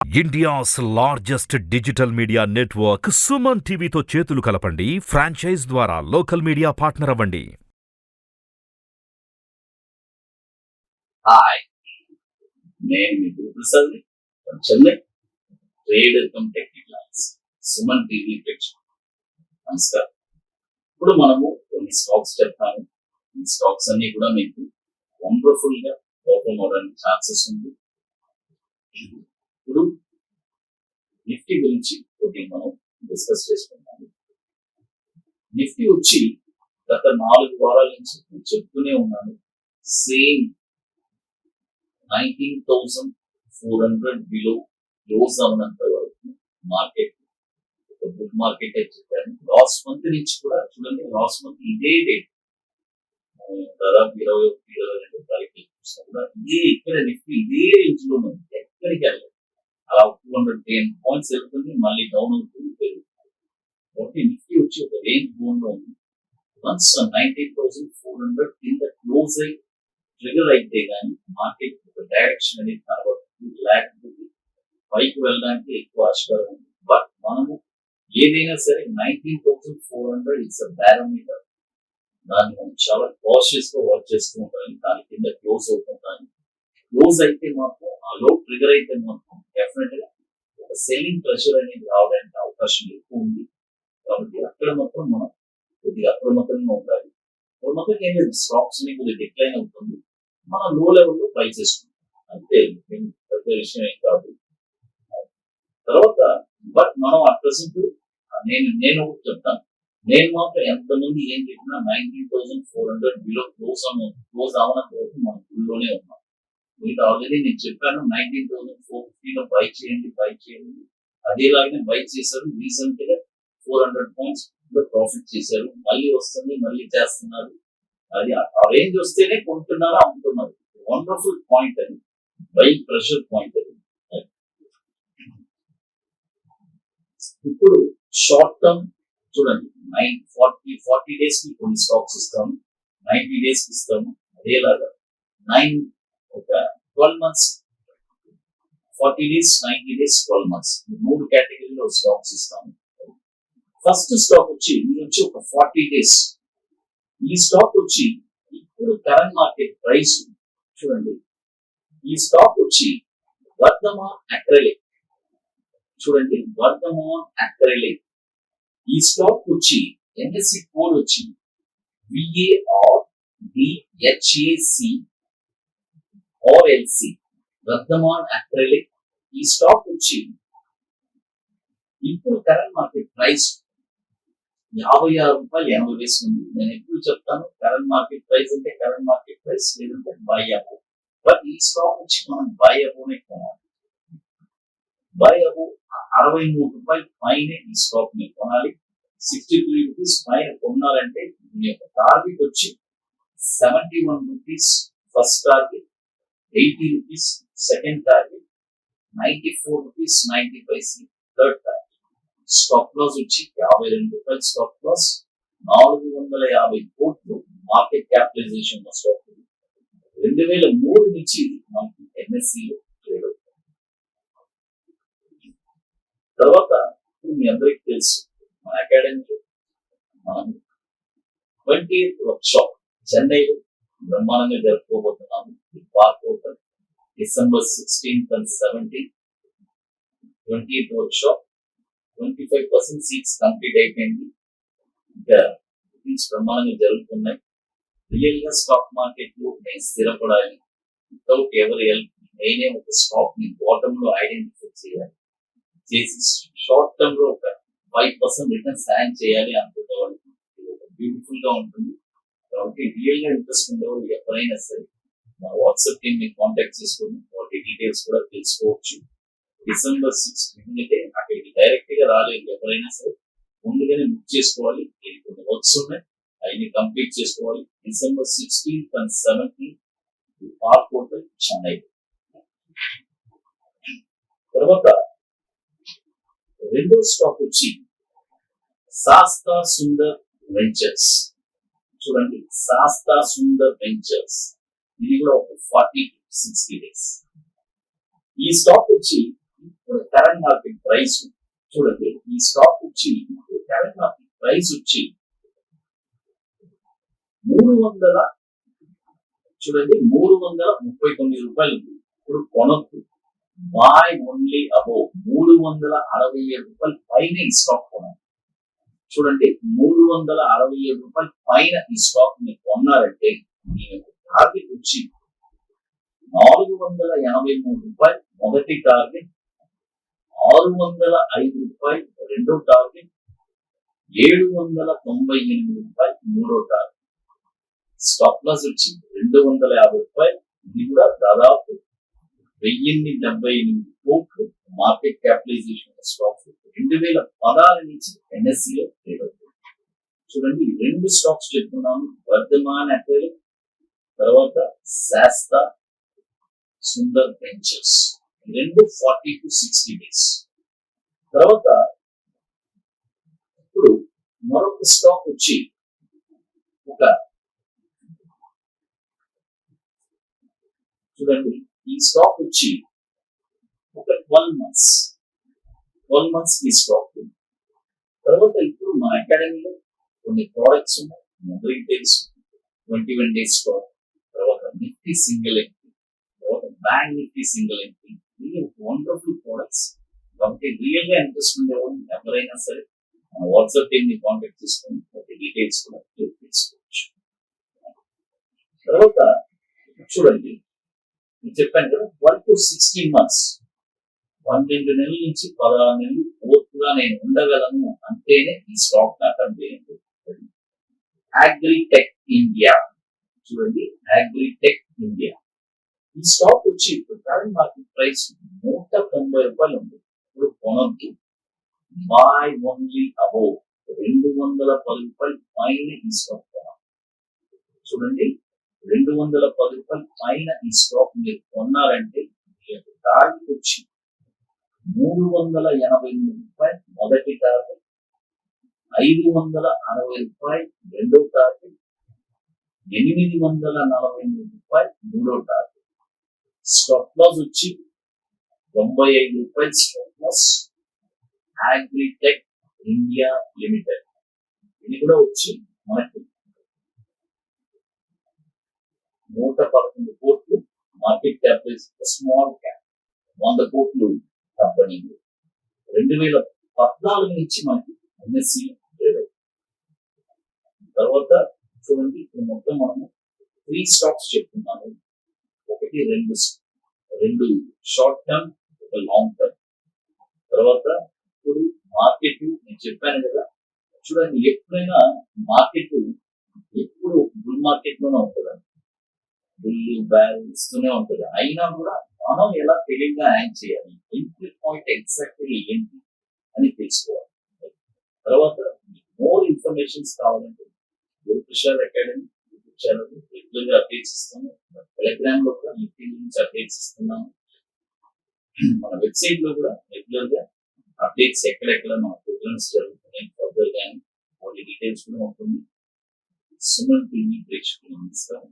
India's largest digital media network Suman టీవీతో చేతులు కలపండి. ఫ్రాంచైజ్ ద్వారా లోకల్ మీడియా పార్ట్నర్ అవ్వండి. హాయ్, నేను మీ Guruprasad Chennai trade technicals Suman TV ప్రేక్షకులు నమస్కారం. ఇప్పుడు మనము కొన్ని స్టాక్స్ చెప్తాను. ఈ స్టాక్స్ అన్ని కూడా మీకు వండర్ఫుల్ గా ఓపెన్ అవడానికి ఛాన్సెస్ ఉంది. ఇప్పుడు నిఫ్టీ గురించి కొద్దిగా మనం డిస్కస్ చేసుకుంటాము. నిఫ్టీ వచ్చి గత 4 వారాల నుంచి చెప్తూనే ఉన్నాను, సేమ్ 19,400 బిలో క్లోజ్ అవునంత వరకు మార్కెట్ ఒక గుడ్ మార్కెట్ అని చెప్పాను. లాస్ట్ మంత్ నుంచి కూడా చూడండి, లాస్ట్ మంత్ ఇదే డేట్ దాదాపు 21-22 తారీఖు చూసినా కూడా ఇక్కడ నిఫ్టీ ఇదే రేంజ్ లో ఉంది, ఎక్కడికి వెళ్ళలేదు. అలా 210 పాయింట్స్ వెళ్తుంది, మళ్ళీ డౌన్ అవుతుంది, పెరుగుతుంది. కాబట్టి నిఫ్టీ వచ్చి ఒక రేంజ్ బోన్ లో ఉంది. వన్స్ 19,400 కింద క్లోజ్ అయి ట్రిగర్ అయితే కానీ మార్కెట్ ఒక డైరెక్షన్ అనేది కనబడుతుంది, లేకపోతే పైకి వెళ్ళడానికి ఎక్కువ ఆస్కారం ఉంది. బట్ మనము ఏదైనా సరే 19,400 ఇట్స్ అ పారామీటర్. దాన్ని మనం చాలా కాషియస్ గా వర్క్ చేస్తూ ఉంటాం. దాని కింద క్లోజ్ అవుతుంటాం. క్లోజ్ అయితే మాత్రం ఆ లో ట్రిగర్ అయితే మాత్రం డెఫినెట్ గా ఒక సెల్లింగ్ ప్రెషర్ అనేది రావడానికి అవకాశం ఎక్కువ ఉంది. కాబట్టి అక్కడ మాత్రం మనం కొద్దిగా అప్రమత్తంగా ఉండాలి. అప్రమత్తంగా ఏం లేదు, స్టాక్స్ ని కొద్దిగా డిక్లైన్ అవుతుంది, మనం లో లెవెల్ లో బై చేసుకుంటాం, అంతే. పెద్ద విషయం ఏం కాదు. తర్వాత బట్ మనం ఆ ప్రెసెంట్ నేను ఒకటి చెప్తాను, నేను మాత్రం ఎంతమంది ఏం చెప్పినా 19,400 బిలో క్లోజ్ అవనంత వరకు మనం ఫుల్లోనే ఉన్నాం. మీకు ఆల్రెడీ నేను చెప్పాను, 19,450 లో బై చేయండి. అదేలాగానే బై చేశారు. రీసెంట్ గా 400 పాయింట్స్ ప్రాఫిట్ చేశారు. మళ్ళీ వస్తుంది, మళ్ళీ చేస్తున్నారు. అది ఆ రేంజ్ వస్తేనే కొంటున్నారా, అమ్ముతున్నారు. వండర్ఫుల్ పాయింట్ అది, బై ప్రెషర్ పాయింట్ అది. ఇప్పుడు షార్ట్ టర్మ్ చూడండి, 40 డేస్ కి కొన్ని స్టాక్స్ ఇస్తాము, 90 డేస్ కి ఇస్తాము. అదేలాగా 12 months, 40 days, 90 days, 12 months 3 కేటగిరీలో స్టాక్స్ ఇస్తాము. ఫస్ట్ స్టాక్ వచ్చి ఒక 40 డేస్. ఈ స్టాక్ వచ్చి ఇప్పుడు కరెంట్ మార్కెట్ ప్రైస్ చూడండి. ఈ స్టాక్ వచ్చి వర్ధమాన్ అక్రిలిక్. చూడండి, వర్ధమాన్ అక్రిలిక్. ఈ స్టాక్ వచ్చి ఎన్ఎస్సి కోడ్ వచ్చి VARDHAC LC, వర్ధమాన్ అక్రిలిక్. ఈ స్టాక్ వచ్చి ఇప్పుడు కరెంట్ మార్కెట్ ప్రైస్ 56 రూపాయలు 80 పైసలు ఉంది. నేను ఎప్పుడు చెప్తాను, కరెంట్ మార్కెట్ ప్రైస్ అంటే కరెంట్ మార్కెట్ ప్రైస్, లేదంటే బై అబో. బట్ ఈ స్టాక్ వచ్చి మనం బై అబోనే కొనాలి. బై అబో 63 రూపాయలు పైన ఈ స్టాక్ ని కొనాలి. 63 రూపీస్ పైన కొనాలంటే మీ యొక్క టార్గెట్ వచ్చి 71 rupees first target, 80 rupees second target, 94 rupees 90 పైసలు థర్డ్ టార్గెట్. స్టాప్ లాస్ వచ్చి 52 రూపాయలు స్టాప్ లాస్. 450 కోట్లు మార్కెట్ క్యాపిటలైజేషన్ స్టాక్ 2003 నుంచి మనకి ఎన్ఎస్సిలో ట్రేడ్ అవుతుంది. తర్వాత మీ అందరికీ తెలుసు, మన అకాడమీలో మనం 20th వర్క్షాప్ చెన్నైలో బ్రహ్మాండంగా జరుపుకోబోతున్నాము. Park open December 16th and 17th. 20th workshop 25% seats complete అయిపోయింది. ఇంకా మీటింగ్స్ బ్రహ్మాండంగా జరుగుతున్నాయి. రియల్ గా స్టాక్ మార్కెట్ లో నేను స్థిరపడాలి, వితౌట్ ఎవరి హెల్ప్ నేనే ఒక స్టాక్ ని బాటమ్ లో ఐడెంటిఫై చేయాలి, చేసి షార్ట్ టర్మ్ లో ఒక 5% రిటర్న్ సాయం చేయాలి అనుకునే వాళ్ళకి బ్యూటిఫుల్ గా ఉంటుంది. కాబట్టి రియల్ గా ఇంట్రెస్ట్ ఉండేవాళ్ళు ఎవరైనా సరే మా వాట్సాప్ టీమ్ ని కాంటాక్ట్ చేసుకుని వాటి డీటెయిల్స్ కూడా తెలుసుకోవచ్చు. December 6th ఎందుకంటే అక్కడికి డైరెక్ట్ గా రాలేదు ఎవరైనా సరే, ముందుగానే బుక్ చేసుకోవాలి. కొన్ని వర్క్స్ ఉన్నాయి, అవన్నీ కంప్లీట్ చేసుకోవాలి. December 16th and 17th park hotel Chennai. తర్వాత రెండో స్టాక్ వచ్చి శాస్తా సుందర్ వెంచర్స్. చూడండి, శాస్తా సుందర్ వెంచర్స్. ఇది కూడా ఒక 40-60 డేస్. ఈ స్టాక్ వచ్చి ఇప్పుడు కరెంట్ మార్కెట్ ప్రైస్ చూడండి, ఈ స్టాక్ వచ్చి కరెంట్ మార్కెట్ ప్రైస్ వచ్చి 300 చూడండి 339 రూపాయలు ఉంది. ఇప్పుడు కొనొద్దు, బై ఓన్లీ అబౌవ్ 367 రూపాయలు పైన ఈ స్టాక్ కొనాలి. చూడండి 367 రూపాయలు పైన ఈ స్టాక్ మీరు కొన్నారంటే మీ టార్గెట్ వచ్చి 483 రూపాయలు మొదటి టార్గెట్, 605 రూపాయలు రెండో టార్గెట్, 798 రూపాయలు మూడో టార్గెట్. స్టాప్ లాస్ వచ్చి 250 రూపాయలు. ఇది కూడా దాదాపు 1078 కోట్లు మార్కెట్ క్యాపిటలైజేషన్ స్టాక్స్ 2016 నుంచి NSE లో ట్రేడ్ అవుతుంది. చూడండి రెండు స్టాక్స్ చెప్తున్నాను, వర్ధమాన్ అటెల్, తర్వాత శాస్తా సుందర్ వెంచర్స్, రెండు 40 to 60 డేస్. తర్వాత ఇప్పుడు మరొక స్టాక్ వచ్చి ఒక చూడండి ఈ స్టాక్ వచ్చి ఒక 12 మంత్స్ ఈ స్టాక్. తర్వాత ఇప్పుడు మా అకాడమీలో కొన్ని ప్రోడక్ట్స్ ఉన్నాయి, మెమరీ డేస్ 21 డేస్ స్టాక్, తర్వాత నిఫ్టీ సింగిల్ ఎంట్రీ, తర్వాత బ్యాంక్ నిఫ్టీ సింగిల్ ఎంట్రీ. ఇవి వండర్ఫుల్ ప్రోడక్ట్స్. కాబట్టి రియల్ గా ఇంట్రెస్ట్ ఉండేవాళ్ళు ఎవరైనా సరే మన వాట్సాప్ టీమ్ ని కాంటాక్ట్ చేసుకొని డీటెయిల్స్ కూడా తెలుసుకోవచ్చు. తర్వాత చూడండి చెప్పాను కదా 12 to 16 months, 12 నెలల నుంచి 16 నెలలు పూర్తిగా నేను ఉండగలను అంటేనే ఈ స్టాక్ నాకు అంటే అగ్రిటెక్ ఇండియా. చూడండి అగ్రిటెక్ ఇండియా ఈ స్టాక్ వచ్చి ఇప్పుడు కరెంట్ మార్కెట్ ప్రైస్ 190 రూపాయలు ఉంది. ఇప్పుడు కొనొద్దు, బై ఓన్లీ అబౌవ్ 210 రూపాయలు పైన ఈ స్టాక్ కొనాలి. చూడండి 210 రూపాయలు పైన ఈ స్టాక్ మీరు కొన్నారంటే టార్గెట్ వచ్చి 383 రూపాయలు మొదటి టార్గెట్, 560 రూపాయలు రెండో టార్గెట్, 843 రూపాయలు మూడో టార్గెట్. స్టాప్ లాస్ వచ్చి 95 రూపాయలు stop loss. Agritech India Limited ఇది కూడా వచ్చి మనకి 111 కోట్లు మార్కెట్ క్యాపిటలైజేషన్, స్మాల్ క్యాప్ 100 కోట్లు కంపెనీ 2014 నుంచి మనకి NSE ట్రేడ్ అవుతుంది. తర్వాత చూడండి ఇప్పుడు మొత్తం మనము 3 స్టాక్స్ చెప్తున్నాము, ఒకటి రెండు షార్ట్ టర్మ్, ఒక లాంగ్ టర్మ్. తర్వాత ఇప్పుడు మార్కెట్ నేను చెప్పాను కదా, చూడండి ఎప్పుడైనా మార్కెట్ ఎప్పుడు బుల్ మార్కెట్ లోనే ఉంటుందండి, బుల్లు బ్యాల్ ఇస్తూనే ఉంటుంది. అయినా కూడా మనం ఎలా తెలివిగా హ్యాంగ్ చేయాలి, ఎంట్రీ పాయింట్ ఎగ్జాక్ట్లీ ఏంటి అని తెలుసుకోవాలి. తర్వాత మోర్ ఇన్ఫర్మేషన్స్ కావాలంటే Guruprasad academy YouTube channel regular గా అప్డేట్స్ ఇస్తాము. టెలిగ్రామ్ లో కూడా లింక్డ్ఇన్ నుంచి అప్డేట్స్ ఇస్తున్నాము. మన వెబ్సైట్ లో కూడా రెగ్యులర్ గా అప్డేట్స్ ఎక్కడెక్కడ మన ప్రోగ్రామ్స్ జరుగుతున్నాయి ఫర్దర్ కానీ వాటి డీటెయిల్స్ కూడా ఉంటుంది. సుమన్ టీవీ ప్రేక్షకులు అందిస్తాము.